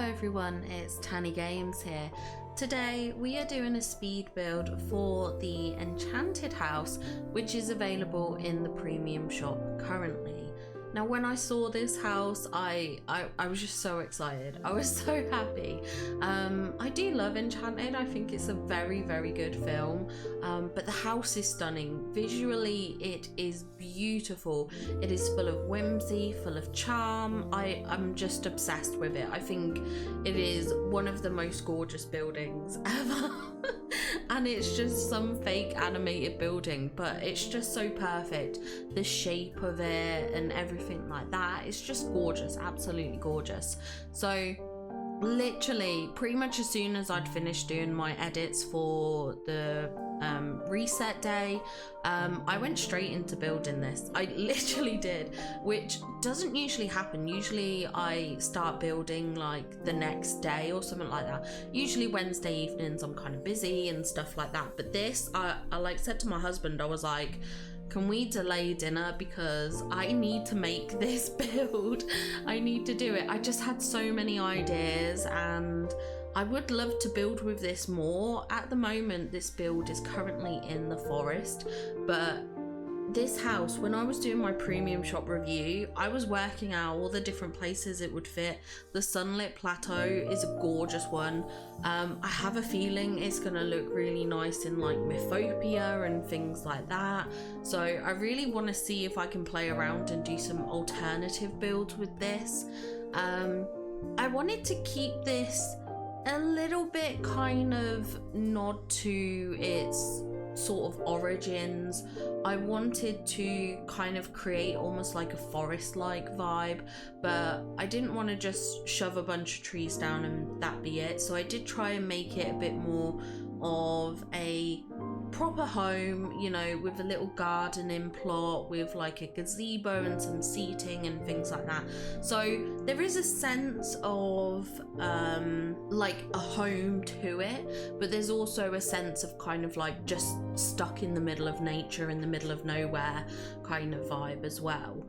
everyone, it's Tanny Games here. Today we are doing a speed build for the Enchanted house, which is available in the premium shop currently. Now when I saw this house, I was just so excited. I was so happy. I do love Enchanted. I think it's a very good film, but the house is stunning. Visually it is beautiful. It is full of whimsy, full of charm. I'm just obsessed with it. I think it is one of the most gorgeous buildings ever. And it's just some fake animated building, but it's just so perfect. The shape of it and everything like that, it's just gorgeous, absolutely gorgeous. So literally pretty much as soon as I'd finished doing my edits for the reset day, I went straight into building this. I literally did, which doesn't usually happen. Usually I start building like the next day or something like that. Usually Wednesday evenings I'm kind of busy and stuff like that, but this I like said to my husband, I was like, can we delay dinner because I need to make this build. I need to do it. I just had so many ideas and I would love to build with this more. At the moment this build is currently in the forest, but this house, when I was doing my premium shop review, I was working out all the different places it would fit. The sunlit plateau is a gorgeous one. I have a feeling it's gonna look really nice in like Mythopia and things like that. So I really want to see if I can play around and do some alternative builds with this. I wanted to keep this a little bit kind of nod to its sort of origins. I wanted to kind of create almost like a forest-like vibe, but I didn't want to just shove a bunch of trees down and that be it. So I did try and make it a bit more of a proper home, you know, with a little gardening plot with like a gazebo and some seating and things like that. So there is a sense of like a home to it, but there's also a sense of kind of like just stuck in the middle of nature, in the middle of nowhere kind of vibe as well.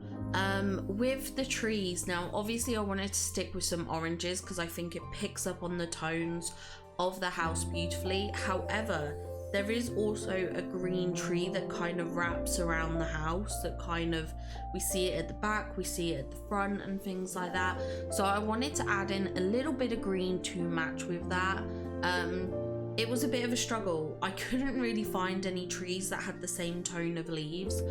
With the trees, now obviously I wanted to stick with some oranges because I think it picks up on the tones of the house beautifully. However, there is also a green tree that kind of wraps around the house, that kind of, we see it at the back, we see it at the front and things like that. So I wanted to add in a little bit of green to match with that. It was a bit of a struggle. I couldn't really find any trees that had the same tone of leaves.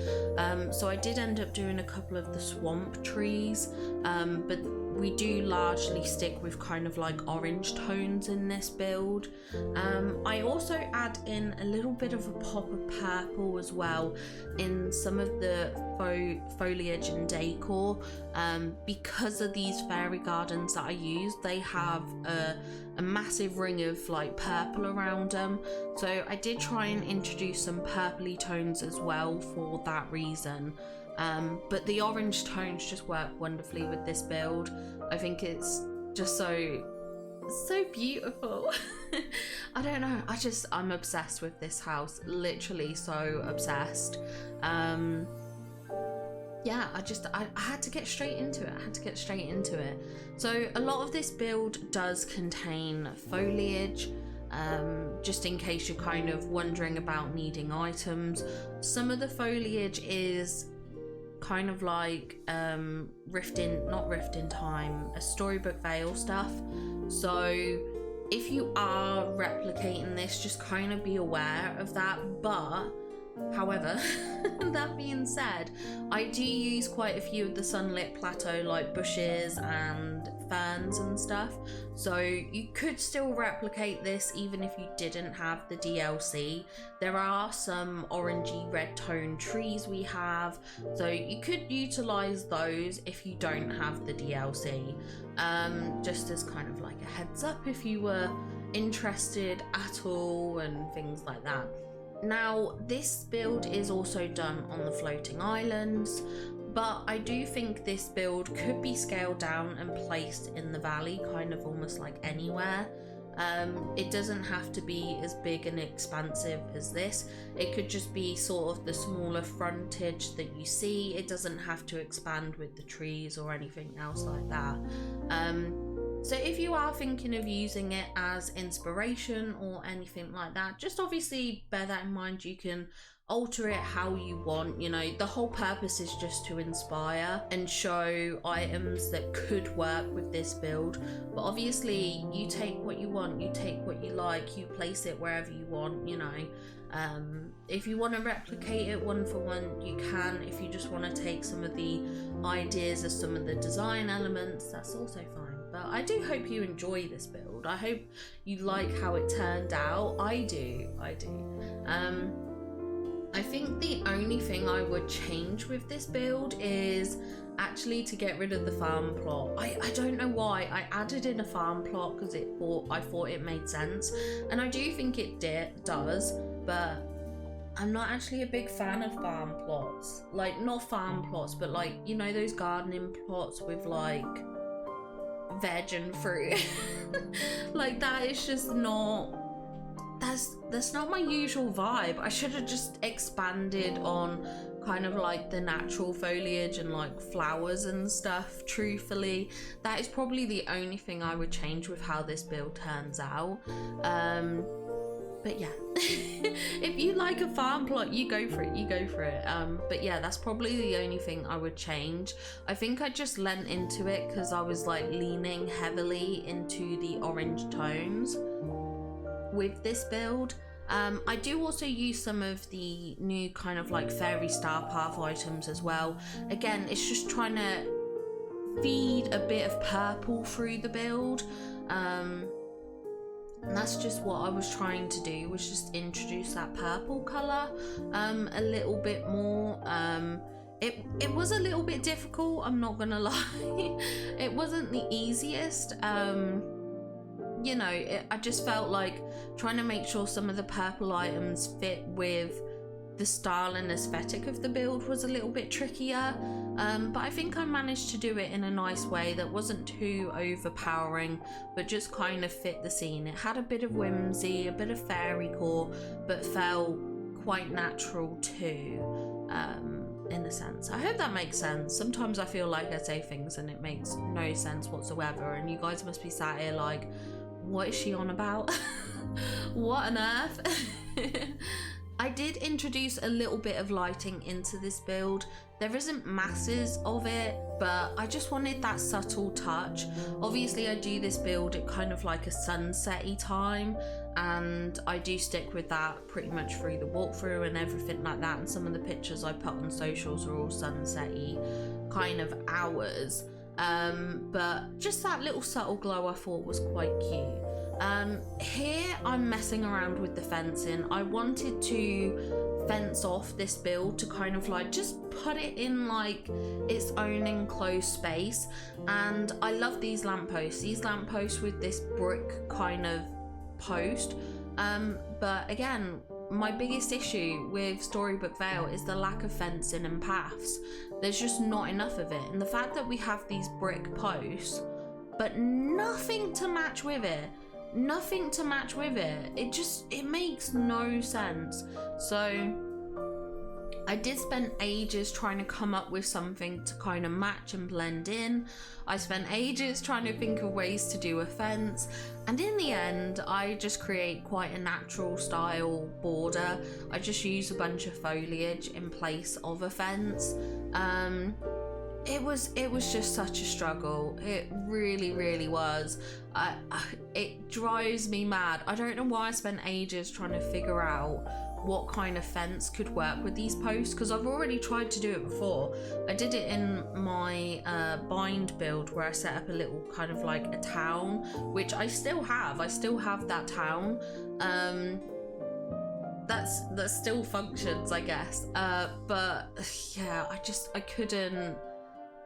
So I did end up doing a couple of the swamp trees, but we do largely stick with kind of like orange tones in this build. I also add in a little bit of a pop of purple as well in some of the foliage and decor. Because of these fairy gardens that I use, they have a massive ring of like purple around them. So I did try and introduce some purpley tones as well for that reason. But the orange tones just work wonderfully with this build. I think it's just so beautiful. I don't know, I'm obsessed with this house, literally so obsessed. Yeah, I had to get straight into it. So a lot of this build does contain foliage, just in case you're kind of wondering about needing items. Some of the foliage is kind of like not Rift in Time, a Storybook Vale stuff. So if you are replicating this, just kind of be aware of that. But however, that being said, I do use quite a few of the sunlit plateau like bushes and ferns and stuff, so you could still replicate this even if you didn't have the DLC. There are some orangey red tone trees we have, so you could utilize those if you don't have the DLC, just as kind of like a heads up if you were interested at all and things like that. Now this build is also done on the floating islands, but I do think this build could be scaled down and placed in the valley, kind of almost like anywhere. It doesn't have to be as big and expansive as this. It could just be sort of the smaller frontage that you see. It doesn't have to expand with the trees or anything else like that. So if you are thinking of using it as inspiration or anything like that, just obviously bear that in mind. You can alter it how you want. You know, the whole purpose is just to inspire and show items that could work with this build. But obviously you take what you want, you take what you like, you place it wherever you want, you know. If you want to replicate it one for one, you can. If you just want to take some of the ideas of some of the design elements, that's also fine. But I do hope you enjoy this build. I hope you like how it turned out. I do. I think the only thing I would change with this build is actually to get rid of the farm plot. I don't know why I added in a farm plot, because I thought it made sense, and I do think it does, but I'm not actually a big fan of farm plots. Like, not farm plots, but like, you know, those gardening plots with like veg and fruit. Like, that is just not, that's not my usual vibe. I should have just expanded on kind of like the natural foliage and like flowers and stuff. Truthfully, that is probably the only thing I would change with how this build turns out. But yeah, if you like a farm plot, you go for it, but yeah, that's probably the only thing I would change. I think I just lent into it because I was like leaning heavily into the orange tones with this build. I do also use some of the new kind of like fairy star path items as well. Again, it's just trying to feed a bit of purple through the build. And that's just what I was trying to do, was just introduce that purple colour a little bit more. It was a little bit difficult, I'm not gonna lie. It wasn't the easiest. You know, I just felt like trying to make sure some of the purple items fit with the style and aesthetic of the build was a little bit trickier. But I think I managed to do it in a nice way that wasn't too overpowering, but just kind of fit the scene. It had a bit of whimsy, a bit of fairy core, but felt quite natural too, in a sense. I hope that makes sense. Sometimes I feel like I say things and it makes no sense whatsoever, and you guys must be sat here like, what is she on about? What on earth? I did introduce a little bit of lighting into this build. There isn't masses of it, but I just wanted that subtle touch. Obviously I do this build at kind of like a sunset-y time, and I do stick with that pretty much through the walkthrough and everything like that, and some of the pictures I put on socials are all sunset-y kind of hours. But just that little subtle glow I thought was quite cute. Here I'm messing around with the fencing. I wanted to fence off this build to kind of like just put it in like its own enclosed space, and I love these lampposts with this brick kind of post, but again, my biggest issue with Storybook Vale is the lack of fencing and paths. There's just not enough of it, and the fact that we have these brick posts but nothing to match with it, it makes no sense. So I did spend ages trying to come up with something to kind of match and blend in. I spent ages trying to think of ways to do a fence, and in the end I just create quite a natural style border. I just use a bunch of foliage in place of a fence. It was just such a struggle. It really was. It drives me mad. I don't know why I spent ages trying to figure out what kind of fence could work with these posts, because I've already tried to do it before. I did it in my bind build where I set up a little kind of like a town, which I still have that town. That still functions, I guess, but yeah, I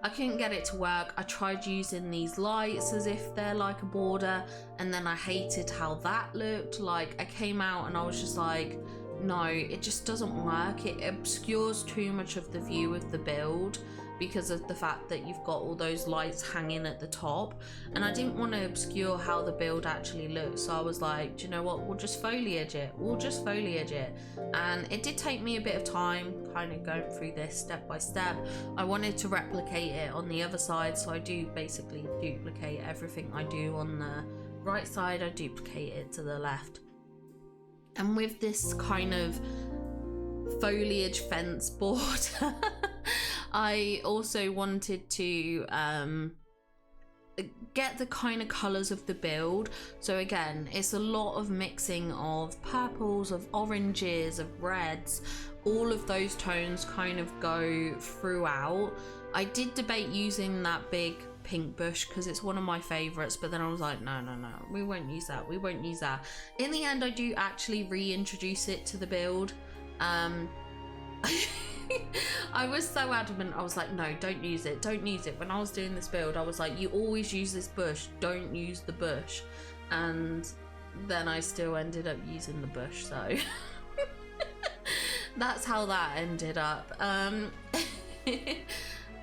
couldn't get it to work. I tried using these lights as if they're like a border, and then I hated how that looked. Like, I came out and I was just like, no, it just doesn't work. It obscures too much of the view of the build. because of the fact that you've got all those lights hanging at the top, and I didn't want to obscure how the build actually looks, so I was like, do you know what, we'll just foliage it, and it did take me a bit of time kind of going through this step by step. I wanted to replicate it on the other side, so I do basically duplicate everything I do on the right side, I duplicate it to the left. And with this kind of foliage fence board, I also wanted to get the kind of colors of the build. So again, it's a lot of mixing of purples, of oranges, of reds. All of those tones kind of go throughout. I did debate using that big pink bush because it's one of my favorites, but then I was like, no, we won't use that, in the end. I do actually reintroduce it to the build. I was so adamant, I was like, no, don't use it. When I was doing this build, I was like, you always use this bush, don't use the bush. And then I still ended up using the bush, so that's how that ended up.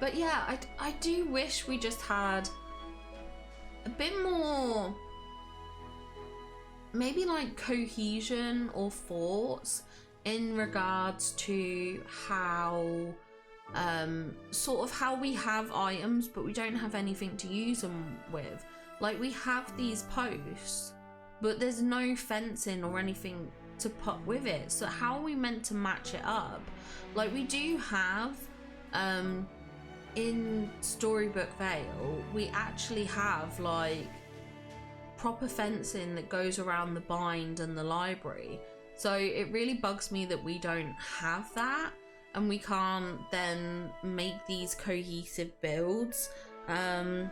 But yeah, I do wish we just had a bit more, maybe like cohesion or thoughts in regards to how sort of how we have items but we don't have anything to use them with. Like, we have these posts but there's no fencing or anything to put with it, so how are we meant to match it up? Like, we do have in Storybook Vale, we actually have like proper fencing that goes around the bind and the library. So it really bugs me that we don't have that and we can't then make these cohesive builds. Yeah,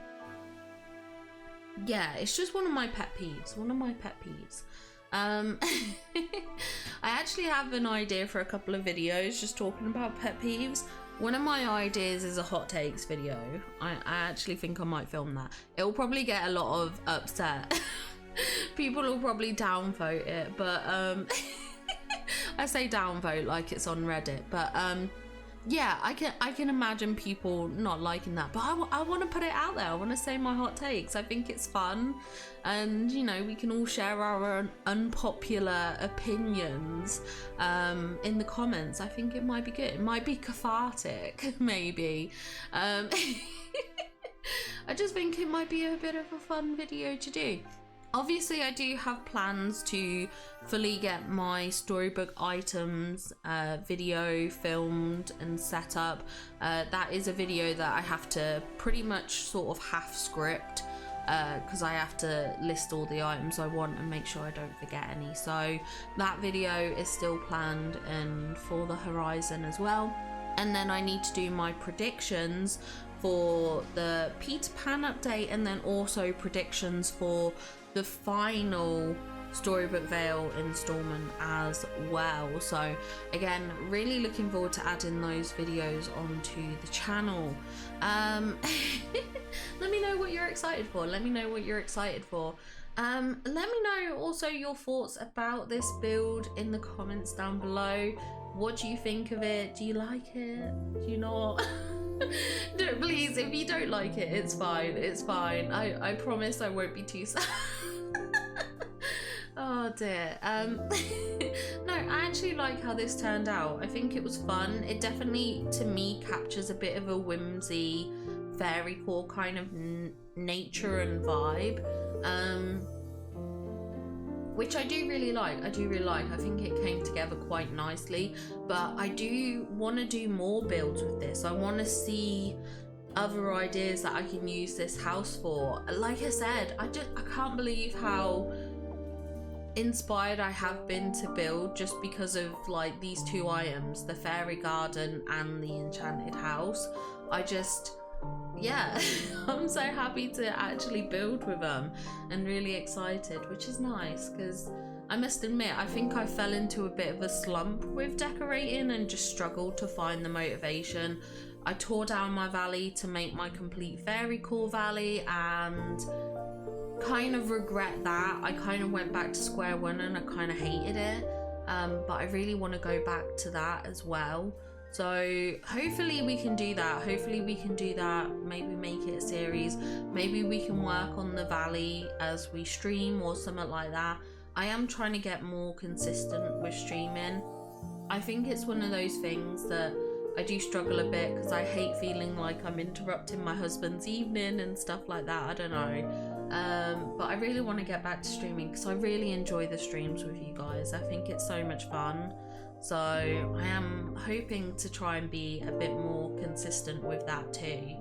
it's just one of my pet peeves. I actually have an idea for a couple of videos just talking about pet peeves. One of my ideas is a hot takes video. I actually think I might film that. It'll probably get a lot of upset. People will probably downvote it, but I say downvote like it's on Reddit, but yeah, I can imagine people not liking that, but I want to put it out there. I want to say my hot takes. I think it's fun, and you know, we can all share our unpopular opinions in the comments. I think it might be good. It might be cathartic, maybe. I just think it might be a bit of a fun video to do. Obviously, I do have plans to fully get my storybook items video filmed and set up. That is a video that I have to pretty much sort of half script because I have to list all the items I want and make sure I don't forget any. So that video is still planned and for the horizon as well. And then I need to do my predictions for the Peter Pan update, and then also predictions for the final Storybook Vale installment as well. So again, really looking forward to adding those videos onto the channel. Let me know what you're excited for. Let me know also your thoughts about this build in the comments down below. What do you think of it? Do you like it? Do you not? No, please, if you don't like it, it's fine. I promise I won't be too sad. Oh dear. No, I actually like how this turned out. I think it was fun. It definitely, to me, captures a bit of a whimsy, fairy core kind of nature and vibe, which I do really like. I think it came together quite nicely, but I do want to do more builds with this. I want to see other ideas that I can use this house for. Like I said, I can't believe how inspired I have been to build just because of like these two items, the fairy garden and the enchanted house. Yeah, I'm so happy to actually build with them and really excited, which is nice because I must admit, I think I fell into a bit of a slump with decorating and just struggled to find the motivation. I tore down my valley to make my complete fairy core valley and kind of regret that. I kind of went back to square one and I kind of hated it, but I really want to go back to that as well. So hopefully we can do that. Maybe make it a series. Maybe we can work on the valley as we stream or something like that. I am trying to get more consistent with streaming. I think it's one of those things that I do struggle a bit because I hate feeling like I'm interrupting my husband's evening and stuff like that. I don't know. But I really want to get back to streaming because I really enjoy the streams with you guys. I think it's so much fun. So I am hoping to try and be a bit more consistent with that too,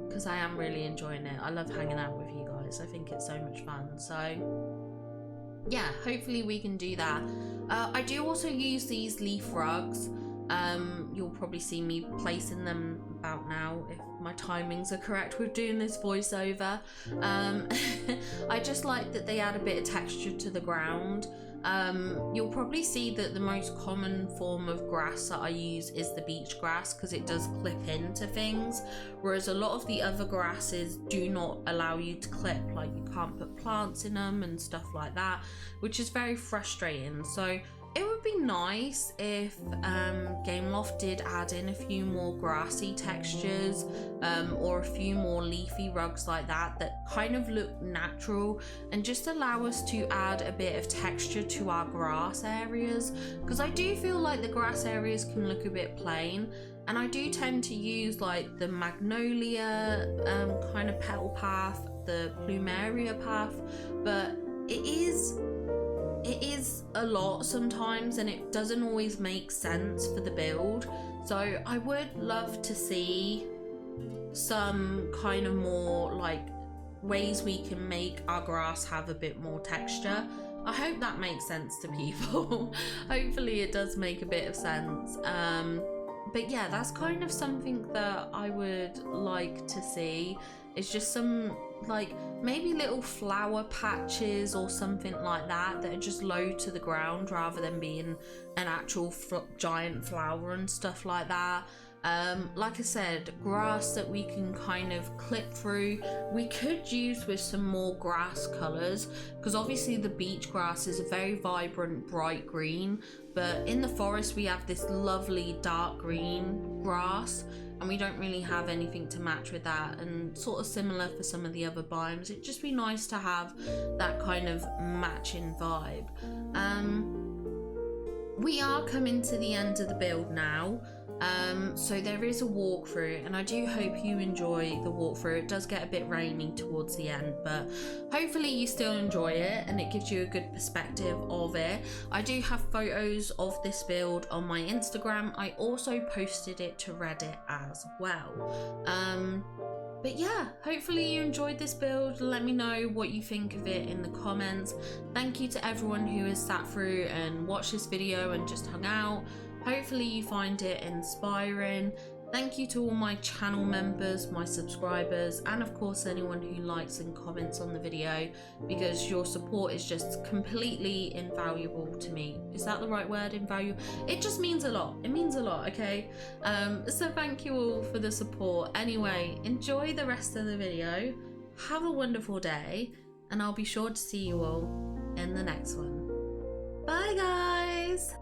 because I am really enjoying it. I love hanging out with you guys. I think it's so much fun. So yeah, hopefully we can do that. I do also use these leaf rugs. You'll probably see me placing them about now if my timings are correct with doing this voiceover. I just like that they add a bit of texture to the ground. You'll probably see that the most common form of grass that I use is the beach grass because it does clip into things, whereas a lot of the other grasses do not allow you to clip, like you can't put plants in them and stuff like that, which is very frustrating. So it would be nice if Gameloft did add in a few more grassy textures, or a few more leafy rugs like that kind of look natural and just allow us to add a bit of texture to our grass areas, because I do feel like the grass areas can look a bit plain, and I do tend to use like the magnolia kind of petal path, the plumeria path, but it is a lot sometimes and it doesn't always make sense for the build. So I would love to see some kind of more like ways we can make our grass have a bit more texture. I hope that makes sense to people. Hopefully it does make a bit of sense. But yeah, that's kind of something that I would like to see. It's just some like maybe little flower patches or something like that that are just low to the ground rather than being an actual giant flower and stuff like that. Like I said, grass that we can kind of clip through. We could use with some more grass colors, because obviously the beach grass is a very vibrant bright green, but in the forest we have this lovely dark green grass and we don't really have anything to match with that, and sort of similar for some of the other biomes. It'd just be nice to have that kind of matching vibe. We are coming to the end of the build now. So there is a walkthrough, and I do hope you enjoy the walkthrough. It does get a bit rainy towards the end, but hopefully you still enjoy it and it gives you a good perspective of it. I do have photos of this build on my Instagram. I also posted it to Reddit as well. But yeah, hopefully you enjoyed this build. Let me know what you think of it in the comments. Thank you to everyone who has sat through and watched this video and just hung out. Hopefully you find it inspiring. Thank you to all my channel members, my subscribers, and of course anyone who likes and comments on the video, because your support is just completely invaluable to me. Is that the right word, invaluable? It just means a lot. It means a lot, okay? So thank you all for the support. Anyway, enjoy the rest of the video. Have a wonderful day, and I'll be sure to see you all in the next one. Bye guys!